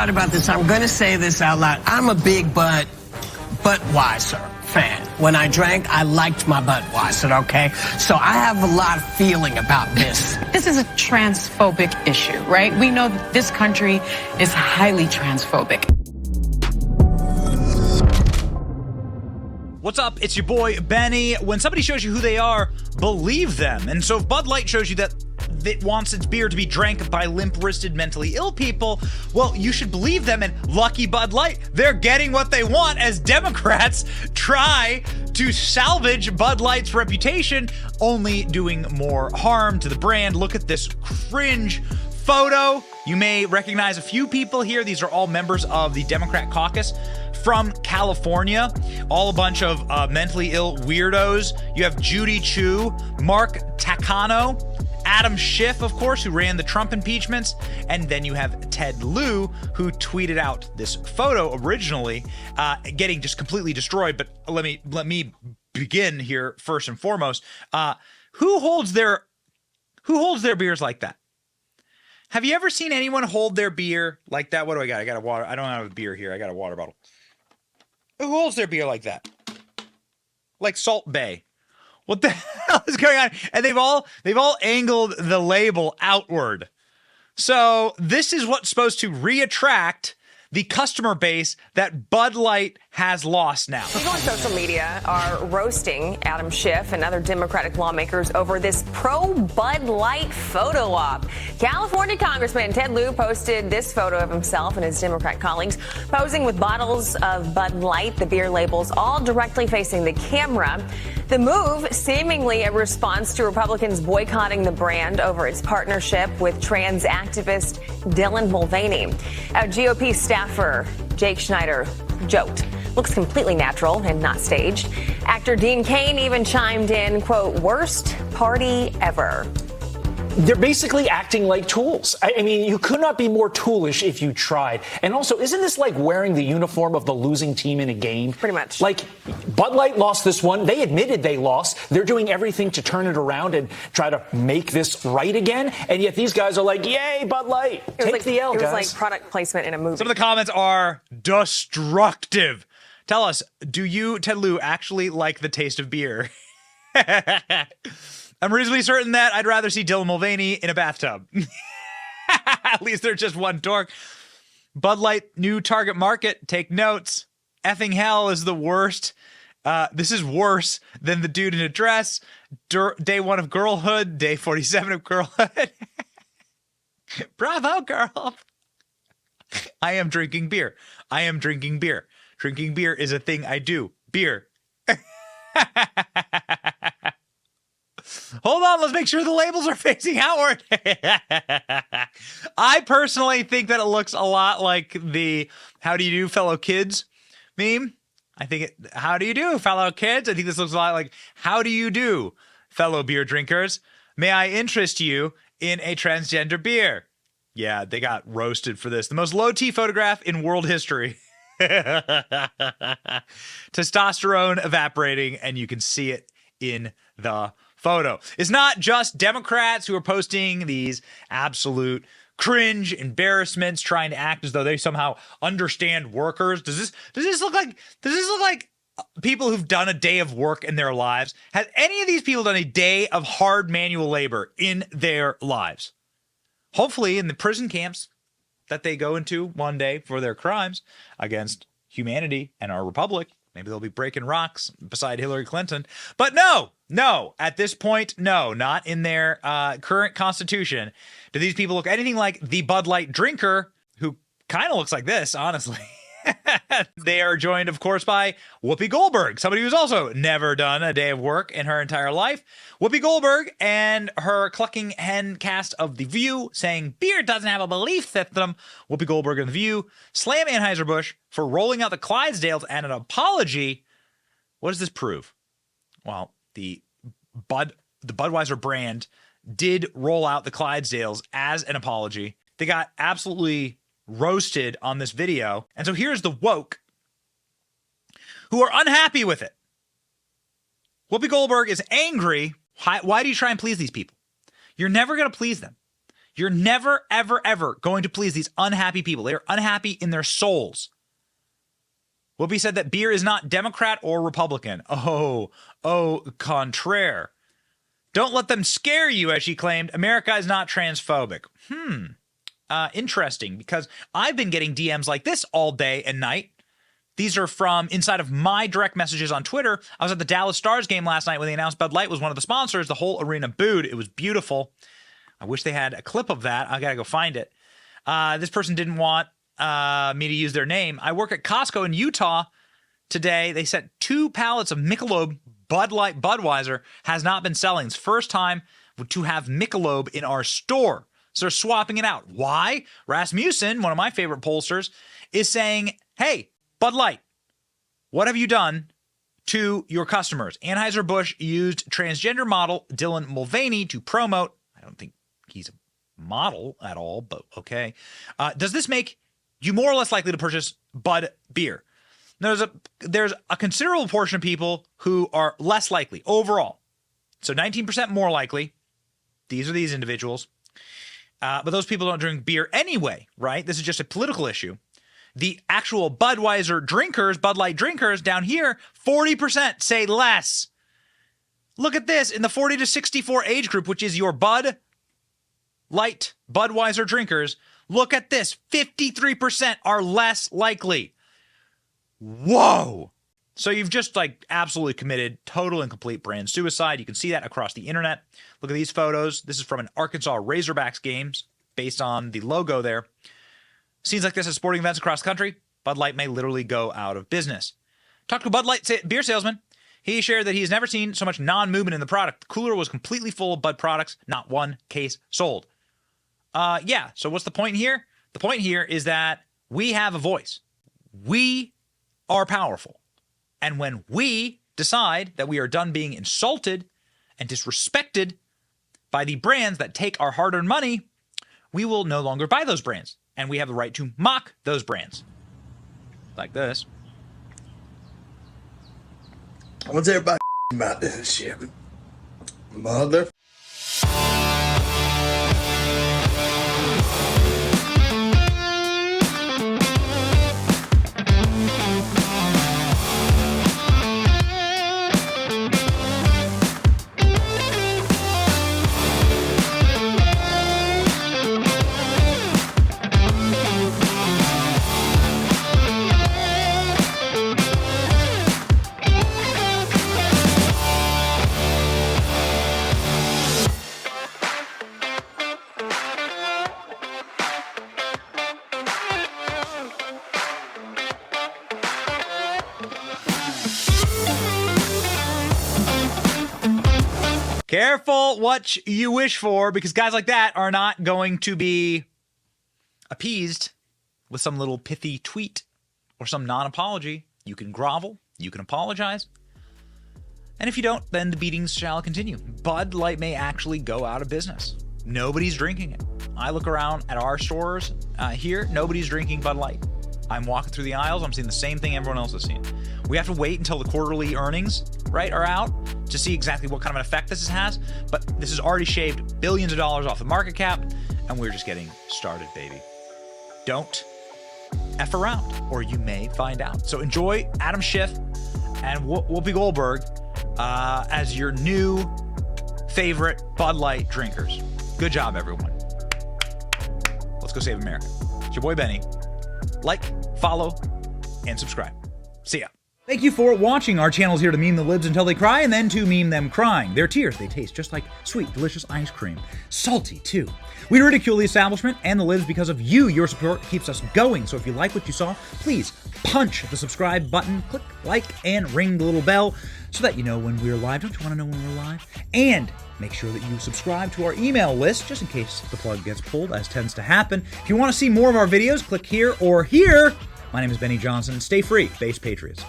thought about this. I'm going to say this out loud. I'm a big Budweiser fan. When I drank, I liked my Budweiser, okay? So I have a lot of feeling about this. This is a transphobic issue, right? We know that this country is highly transphobic. What's up? It's your boy, Benny. When somebody shows you who they are, believe them. And so if Bud Light shows you that it wants its beer to be drank by limp-wristed, mentally ill people, well, you should believe them. And lucky Bud Light, they're getting what they want as Democrats try to salvage Bud Light's reputation, only doing more harm to the brand. Look at this cringe photo. You may recognize a few people here. These are all members of the Democrat caucus from California, all a bunch of mentally ill weirdos. You have Judy Chu, Mark Takano, Adam Schiff, of course, who ran the Trump impeachments, and then you have Ted Lieu, who tweeted out this photo originally, getting just completely destroyed. But let me begin here first and foremost. Who holds their beers like that? Have you ever seen anyone hold their beer like that? What do I got? I got a water. I don't have a beer here. I got a water bottle. Who holds their beer like that? Like Salt Bae. What the hell is going on? And they've all angled the label outward. So this is what's supposed to re-attract the customer base that Bud Light has lost now. People on social media are roasting Adam Schiff and other Democratic lawmakers over this pro-Bud Light photo op. California Congressman Ted Lieu posted this photo of himself and his Democrat colleagues posing with bottles of Bud Light, the beer labels all directly facing the camera. The move seemingly a response to Republicans boycotting the brand over its partnership with trans activist Dylan Mulvaney. A GOP staffer, Jake Schneider, joked. Looks completely natural and not staged. Actor Dean Cain even chimed in, quote, worst party ever. They're basically acting like tools. I mean, you could not be more toolish if you tried. And also, isn't this like wearing the uniform of the losing team in a game? Pretty much. Like, Bud Light lost this one. They admitted they lost. They're doing everything to turn it around and try to make this right again. And yet these guys are like, yay, Bud Light. Take the L, guys. It was like product placement in a movie. Some of the comments are destructive. Tell us, do you, Ted Lieu, actually like the taste of beer? I'm reasonably certain that I'd rather see Dylan Mulvaney in a bathtub. At least there's just one dork. Bud Light, new target market. Take notes. Effing hell is the worst. This is worse than the dude in a dress. Day 1 of girlhood. Day 47 of girlhood. Bravo, girl. I am drinking beer. I am drinking beer. Drinking beer is a thing I do. Beer. Hold on, let's make sure the labels are facing outward. I personally think that it looks a lot like the "How do you do, fellow kids" meme. I think "How do you do, fellow kids?" I think this looks a lot like "How do you do, fellow beer drinkers? May I interest you in a transgender beer?" Yeah, they got roasted for this. The most low-T photograph in world history. Testosterone evaporating, and you can see it in the photo. It's not just Democrats who are posting these absolute cringe embarrassments, trying to act as though they somehow understand workers. Does this look like people who've done a day of work in their lives? Has any of these people done a day of hard manual labor in their lives? Hopefully in the prison camps that they go into one day for their crimes against humanity and our republic. Maybe they'll be breaking rocks beside Hillary Clinton. But no, at this point, no, not in their current constitution do these people look anything like the Bud Light drinker, who kind of looks like this, honestly. They are joined, of course, by Whoopi Goldberg, somebody who's also never done a day of work in her entire life. Whoopi Goldberg and her clucking hen cast of The View saying beer doesn't have a belief system. Whoopi Goldberg and The View slam Anheuser-Busch for rolling out the Clydesdales and an apology. What does this prove? Well, the Budweiser brand did roll out the Clydesdales as an apology. They got absolutely roasted on this video. And so here's the woke who are unhappy with it. Whoopi Goldberg is angry. Why do you try and please these people? You're never going to please them. You're never, ever, ever going to please these unhappy people. They are unhappy in their souls. Whoopi said that beer is not Democrat or Republican. Oh, contraire. Don't let them scare you, as she claimed. America is not transphobic. Interesting, because I've been getting DMs like this all day and night. These are from inside of my direct messages on Twitter. I was at the Dallas Stars game last night when they announced Bud Light was one of the sponsors. The whole arena booed. It was beautiful. I wish they had a clip of that. I got to go find it. This person didn't want me to use their name. I work at Costco in Utah today. They said 2 pallets of Michelob Bud Light Budweiser has not been selling. It's first time to have Michelob in our store. So they're swapping it out. Why? Rasmussen, one of my favorite pollsters, is saying, hey, Bud Light, what have you done to your customers? Anheuser-Busch used transgender model Dylan Mulvaney to promote. I don't think he's a model at all, but okay. Does this make you more or less likely to purchase Bud beer? There's a considerable portion of people who are less likely overall. So 19% more likely. These are these individuals. But those people don't drink beer anyway, right? This is just a political issue. The actual Budweiser drinkers, Bud Light drinkers down here, 40% say less. Look at this. In the 40 to 64 age group, which is your Bud Light Budweiser drinkers, look at this. 53% are less likely. Whoa. So you've just absolutely committed total and complete brand suicide. You can see that across the internet. Look at these photos. This is from an Arkansas Razorbacks games based on the logo there. Scenes like this at sporting events across the country, Bud Light may literally go out of business. Talked to a Bud Light beer salesman. He shared that he's never seen so much non-movement in the product. The cooler was completely full of Bud products, not one case sold. Yeah, so what's the point here? The point here is that we have a voice. We are powerful. And when we decide that we are done being insulted and disrespected by the brands that take our hard-earned money, we will no longer buy those brands. And we have the right to mock those brands. Like this. What's everybody about this shit? Mother. Careful what you wish for, because guys like that are not going to be appeased with some little pithy tweet or some non-apology. You can grovel, you can apologize, and if you don't, then the beatings shall continue. Bud Light may actually go out of business. Nobody's drinking it. I look around at our stores here, nobody's drinking Bud Light. I'm walking through the aisles, I'm seeing the same thing everyone else is seeing. We have to wait until the quarterly earnings, right, are out to see exactly what kind of an effect this has. But this has already shaved billions of dollars off the market cap, and we're just getting started, baby. Don't F around, or you may find out. So enjoy Adam Schiff and Whoopi Goldberg as your new favorite Bud Light drinkers. Good job, everyone. Let's go save America. It's your boy, Benny. Like, follow, and subscribe. See ya. Thank you for watching. Our channel's here to meme the libs until they cry and then to meme them crying. Their tears, they taste just like sweet, delicious ice cream. Salty, too. We ridicule the establishment and the libs because of you. Your support keeps us going. So if you like what you saw, please punch the subscribe button, click like, and ring the little bell so that you know when we're live. Don't you want to know when we're live? And make sure that you subscribe to our email list just in case the plug gets pulled, as tends to happen. If you want to see more of our videos, click here or here. My name is Benny Johnson. Stay free, base patriots.